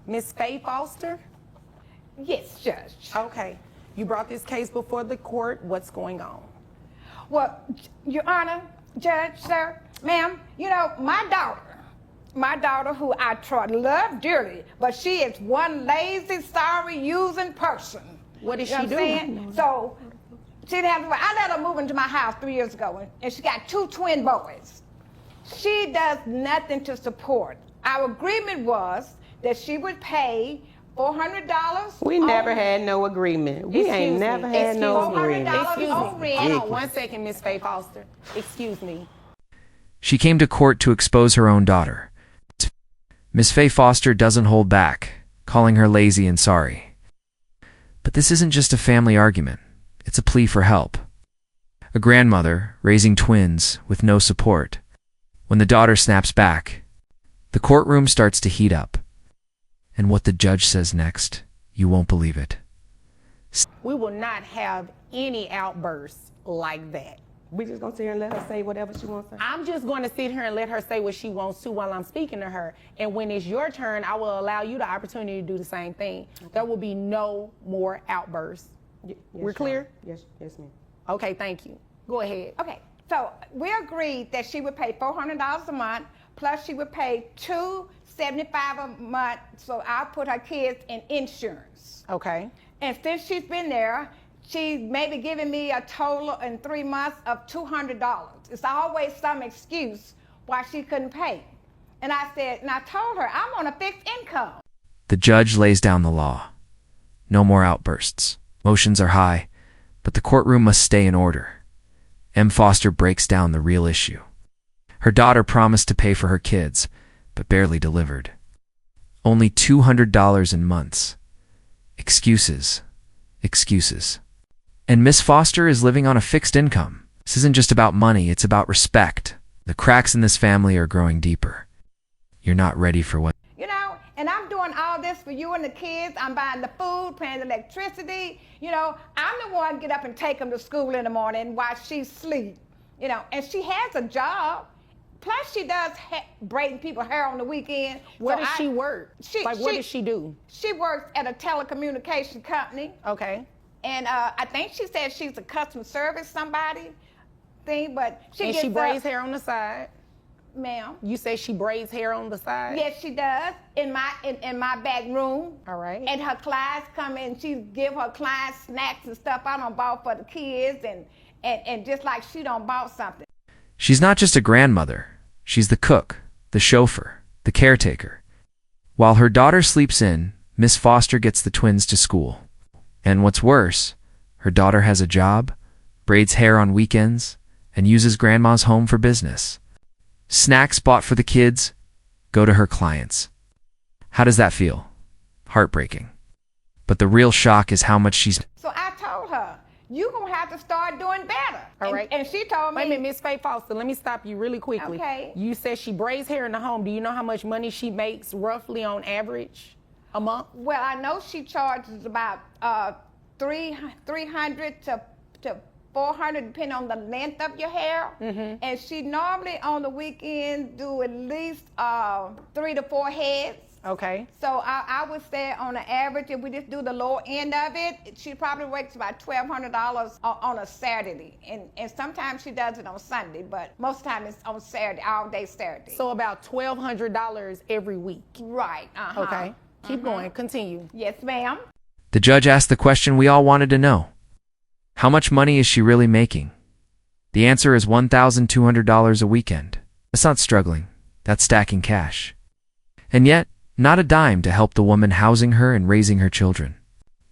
Miss Faye Foster? Yes, Judge. Okay. You brought this case before the court. What's going on? Well, Your Honor, Judge, sir, ma'am, you know, my daughter who I love dearly, but she is one lazy, sorry, using person. What did You know she do? what I'm saying? So, I let her move into my house 3 years ago, and she got 2 twin boys. She does nothing to support. Our agreement was that she would pay $400. We never had no agreement. We ain't never had no agreement. $400 on rent. Hold on 1 second, Miss Faye Foster. Excuse me. She came to court to expose her own daughter. Miss Faye Foster doesn't hold back, calling her lazy and sorry. But this isn't just a family argument. It's a plea for help. A grandmother raising twins with no support. When the daughter snaps back, the courtroom starts to heat up. And what the judge says next, you won't believe it. We will not have any outbursts like that. We just gonna sit here and let her say whatever she wants to say? I'm just going to sit here and let her say what she wants to while I'm speaking to her. And when it's your turn, I will allow you the opportunity to do the same thing. Okay. There will be no more outbursts. Yes, We're clear? Yes, ma'am. Okay, thank you. Go ahead. Okay, so we agreed that she would pay $400 a month, plus she would pay $275 a month, so I'll put her kids in insurance. Okay. And since she's been there, she's maybe giving me a total in 3 months of $200. It's always some excuse why she couldn't pay. And I said, and I told her, I'm on a fixed income. The judge lays down the law. No more outbursts. Motions are high, but the courtroom must stay in order. M. Foster breaks down the real issue. Her daughter promised to pay for her kids, but barely delivered. Only $200 in months. Excuses. Excuses. And Miss Foster is living on a fixed income. This isn't just about money, it's about respect. The cracks in this family are growing deeper. You're not ready for what... You know, and I'm doing all this for you and the kids. I'm buying the food, paying the electricity. You know, I'm the one get up and take them to school in the morning while she sleep. You know, and she has a job. Plus, she does braiding people's hair on the weekend. Where does she work? What does she do? She works at a telecommunication company. Okay. And I think she said she's a customer service somebody thing, but she braids hair on the side. Ma'am. You say she braids hair on the side? Yes, she does. In my back room. All right. And her clients come in, she give her clients snacks and stuff I done bought for the kids, and just like she done bought something. She's not just a grandmother. She's the cook, the chauffeur, the caretaker. While her daughter sleeps in, Miss Foster gets the twins to school. And what's worse, her daughter has a job, braids hair on weekends, and uses grandma's home for business. Snacks bought for the kids go to her clients. How does that feel? Heartbreaking. But the real shock is how much she's... So I told her, you're going to have to start doing better. All right. And she told me... Wait a minute, Miss Faye Foster, let me stop you really quickly. Okay. You said she braids hair in the home. Do you know how much money she makes roughly on average a month? Well, I know she charges about $300 to $400 depending on the length of your hair. Mm-hmm. And she normally on the weekend do at least 3 to 4 heads. Okay. So I would say on an average, if we just do the lower end of it, she probably works about $1,200 on a Saturday. And sometimes she does it on Sunday, but most of the time it's on Saturday, all day Saturday. So about $1,200 every week. Right. Uh-huh. Okay. Keep going. Continue. Yes, ma'am. The judge asked the question we all wanted to know. How much money is she really making? The answer is $1,200 a weekend. That's not struggling. That's stacking cash. And yet, not a dime to help the woman housing her and raising her children.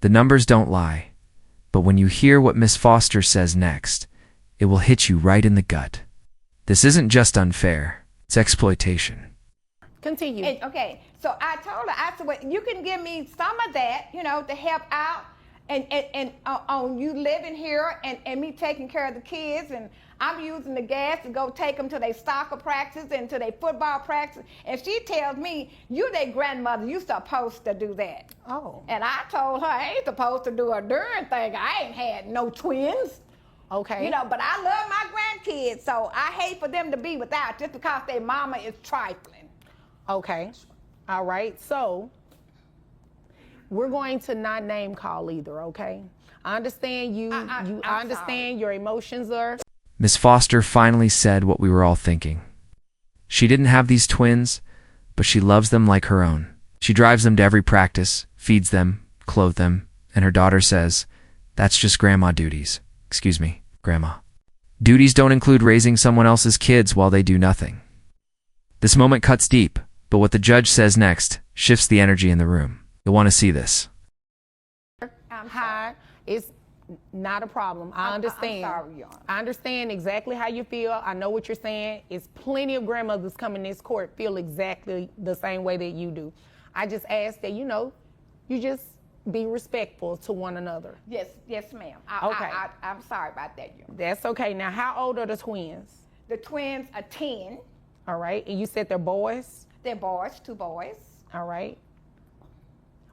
The numbers don't lie. But when you hear what Miss Foster says next, it will hit you right in the gut. This isn't just unfair. It's exploitation. Continue. Okay, so I told her, I said, well, you can give me some of that, you know, to help out and on you living here and me taking care of the kids, and I'm using the gas to go take them to their soccer practice and to their football practice. And she tells me, you their grandmother, you supposed to do that. Oh. And I told her, I ain't supposed to do a darn thing. I ain't had no twins. Okay. You know, but I love my grandkids, so I hate for them to be without just because their mama is trifling. Okay. All right. So We're going to not name call either, okay? I understand you. I understand your emotions are. Miss Foster finally said what we were all thinking. She didn't have these twins, but she loves them like her own. She drives them to every practice, feeds them, clothes them, and her daughter says, "That's just grandma duties." Excuse me, grandma. Duties don't include raising someone else's kids while they do nothing. This moment cuts deep, but what the judge says next shifts the energy in the room. You'll want to see this. Hi, it's not a problem. I understand. I'm sorry, Your Honor. I understand exactly how you feel. I know what you're saying. It's plenty of grandmothers coming in this court feel exactly the same way that you do. I just ask that, you just be respectful to one another. Yes, ma'am. Okay. I'm sorry about that, Your Honor. That's okay. Now, how old are the twins? The twins are 10. All right. And you said they're boys? They're boys, 2 boys. All right.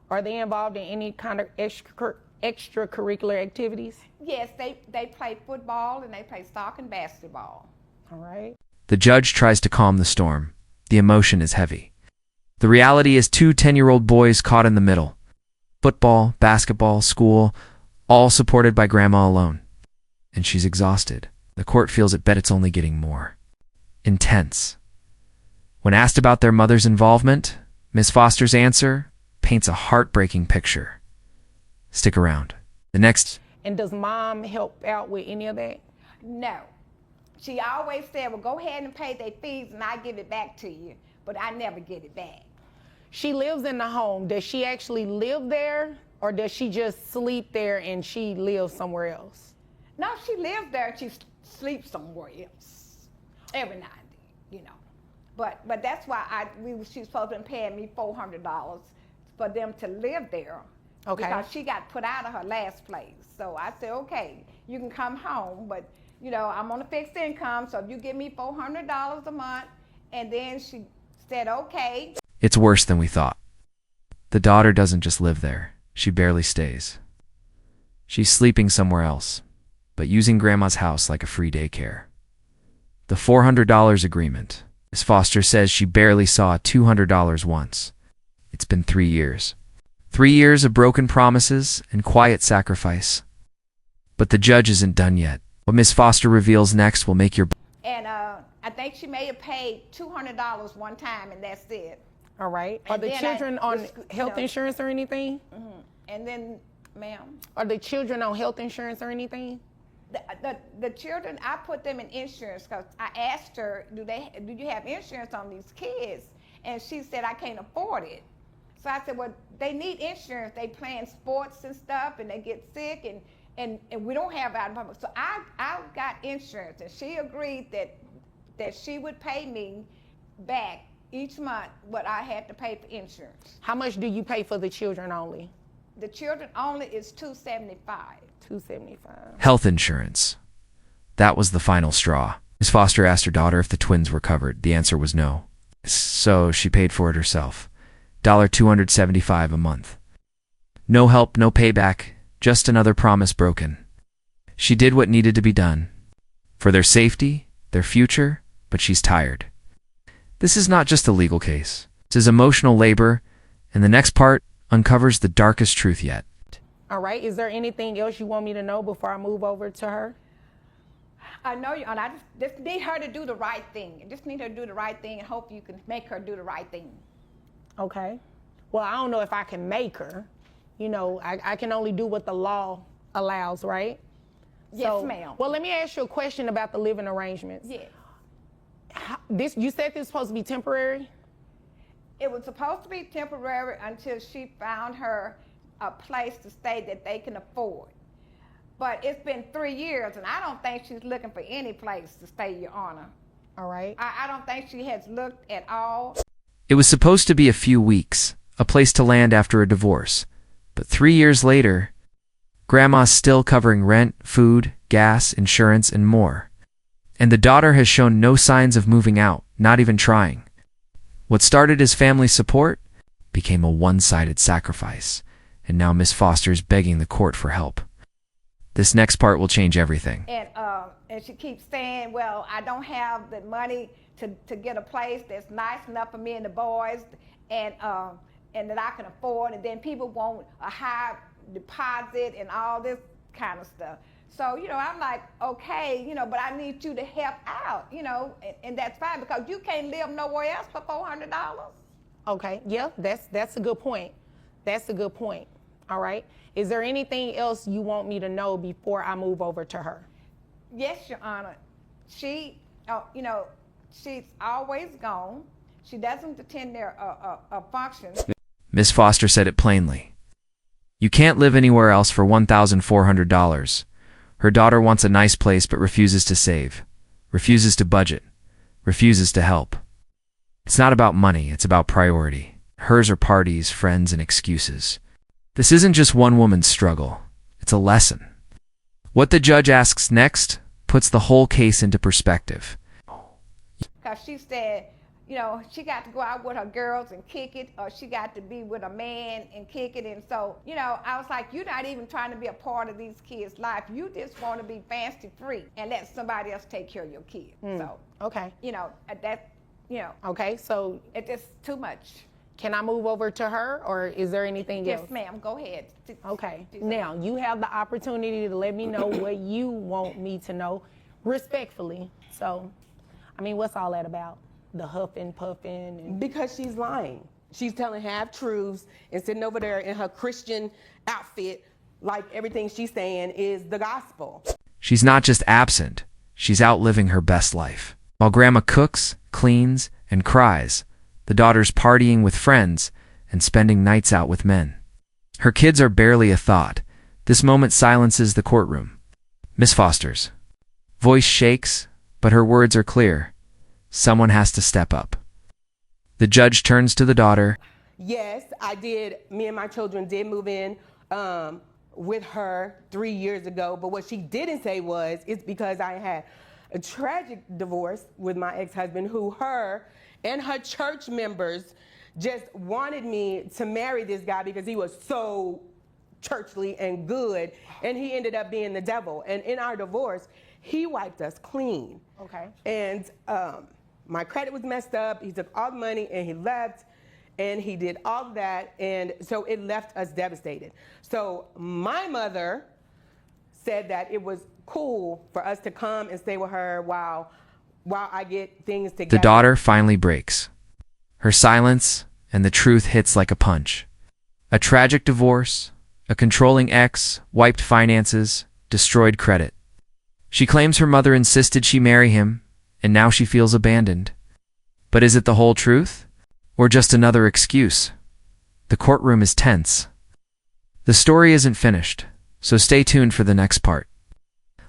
Are they involved in any kind of extracurricular activities? Yes, they play football and they play soccer and basketball. All right. The judge tries to calm the storm. The emotion is heavy. The reality is 2 10-year-old boys caught in the middle. Football, basketball, school, all supported by grandma alone. And she's exhausted. The court feels it, bet it's only getting more intense. When asked about their mother's involvement, Miss Foster's answer paints a heartbreaking picture. Stick around. The next. And does mom help out with any of that? No. She always said, well, go ahead and pay their fees and I'll give it back to you. But I never get it back. She lives in the home. Does she actually live there, or does she just sleep there and she lives somewhere else? No, she lives there and she sleeps somewhere else. Every night, But that's why she's supposed to be paying me $400 for them to live there. Okay. Because she got put out of her last place. So I said, okay, you can come home, but I'm on a fixed income, so if you give me $400 a month. And then she said, okay. It's worse than we thought. The daughter doesn't just live there. She barely stays. She's sleeping somewhere else, but using grandma's house like a free daycare. The $400 agreement. Miss Foster says she barely saw $200 once. It's been 3 years. 3 years of broken promises and quiet sacrifice. But the judge isn't done yet. What Miss Foster reveals next will make your... And I think she may have paid $200 one time, and that's it. All right. Are And the then children on health insurance or anything? Mm-hmm. And then, ma'am, Are the children on health insurance or anything? the children, I put them in insurance because I asked her, do you have insurance on these kids? And she said, I can't afford it. So I said, well, they need insurance. They playing sports and stuff, and they get sick, and we don't have out of pocket. So I got insurance, and she agreed that she would pay me back each month what I had to pay for insurance. How much do you pay for the children only? The children only is $275. $275. Health insurance. That was the final straw. Miss Foster asked her daughter if the twins were covered. The answer was no. So she paid for it herself. $275 a month. No help, no payback, just another promise broken. She did what needed to be done. For their safety, their future, but she's tired. This is not just a legal case. This is emotional labor, and the next part uncovers the darkest truth yet. All right. Is there anything else you want me to know before I move over to her? I know you, and I just need her to do the right thing. I just need her to do the right thing and hope you can make her do the right thing. Okay. Well, I don't know if I can make her. I can only do what the law allows, right? Yes, ma'am. Well, let me ask you a question about the living arrangements. Yes. You said this was supposed to be temporary? It was supposed to be temporary until she found her a place to stay that they can afford. But it's been 3 years, and I don't think she's looking for any place to stay, Your Honor. All right. I don't think she has looked at all. It was supposed to be a few weeks, a place to land after a divorce. But 3 years later, Grandma's still covering rent, food, gas, insurance, and more. And the daughter has shown no signs of moving out, not even trying. What started as family support became a one-sided sacrifice, and now Miss Foster's begging the court for help. This next part will change everything. And she keeps saying, well, I don't have the money to get a place that's nice enough for me and the boys, and and that I can afford, and then people want a high deposit and all this kind of stuff. So, you know, I'm like, okay, you know, but I need you to help out, you know, and that's fine because you can't live nowhere else for $400. Okay, yeah, that's a good point. That's a good point. All right. Is there anything else you want me to know before I move over to her? Yes, Your Honor. She, you know, she's always gone. She doesn't attend their functions. Miss Foster said it plainly. You can't live anywhere else for $1,400. Her daughter wants a nice place but refuses to save, refuses to budget, refuses to help. It's not about money, it's about priority. Hers are parties, friends, and excuses. This isn't just one woman's struggle, it's a lesson. What the judge asks next puts the whole case into perspective. Because she said, you know, she got to go out with her girls and kick it, or she got to be with a man and kick it. And so, you know, I was like, you're not even trying to be a part of these kids' life. You just want to be fancy free and let somebody else take care of your kids. So, Okay. you know, that, you know, Okay, so it's just too much. can I move over to her, or is there anything else? Yes, ma'am, go ahead. Okay. Now, you have the opportunity to let me know what you want me to know respectfully. So, I mean, what's all that about? The huffing, puffing, and Because she's lying. She's telling half-truths and sitting over there in her Christian outfit like everything she's saying is the gospel. She's not just absent, she's out living her best life. While grandma cooks, cleans, and cries, the daughter's partying with friends and spending nights out with men. Her kids are barely a thought. This moment silences the courtroom. Miss Foster's voice shakes, but her words are clear. Someone has to step up. The judge turns to the daughter. Yes, I did. Me and my children did move in with her 3 years ago. But what she didn't say was, it's because I had a tragic divorce with my ex-husband, who her and her church members just wanted me to marry this guy because he was so churchly and good. And he ended up being the devil. And in our divorce, he wiped us clean. Okay. And my credit was messed up. He took all the money and he left, and he did all of that, and so it left us devastated. So my mother said that it was cool for us to come and stay with her while I get things together. The daughter finally breaks. Her silence and the truth hits like a punch. A tragic divorce, a controlling ex, wiped finances, destroyed credit. She claims her mother insisted she marry him, and now she feels abandoned. But is it the whole truth? Or just another excuse? The courtroom is tense. The story isn't finished, so stay tuned for the next part.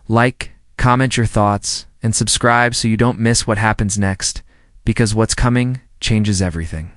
Like, comment your thoughts, and subscribe so you don't miss what happens next, because what's coming changes everything.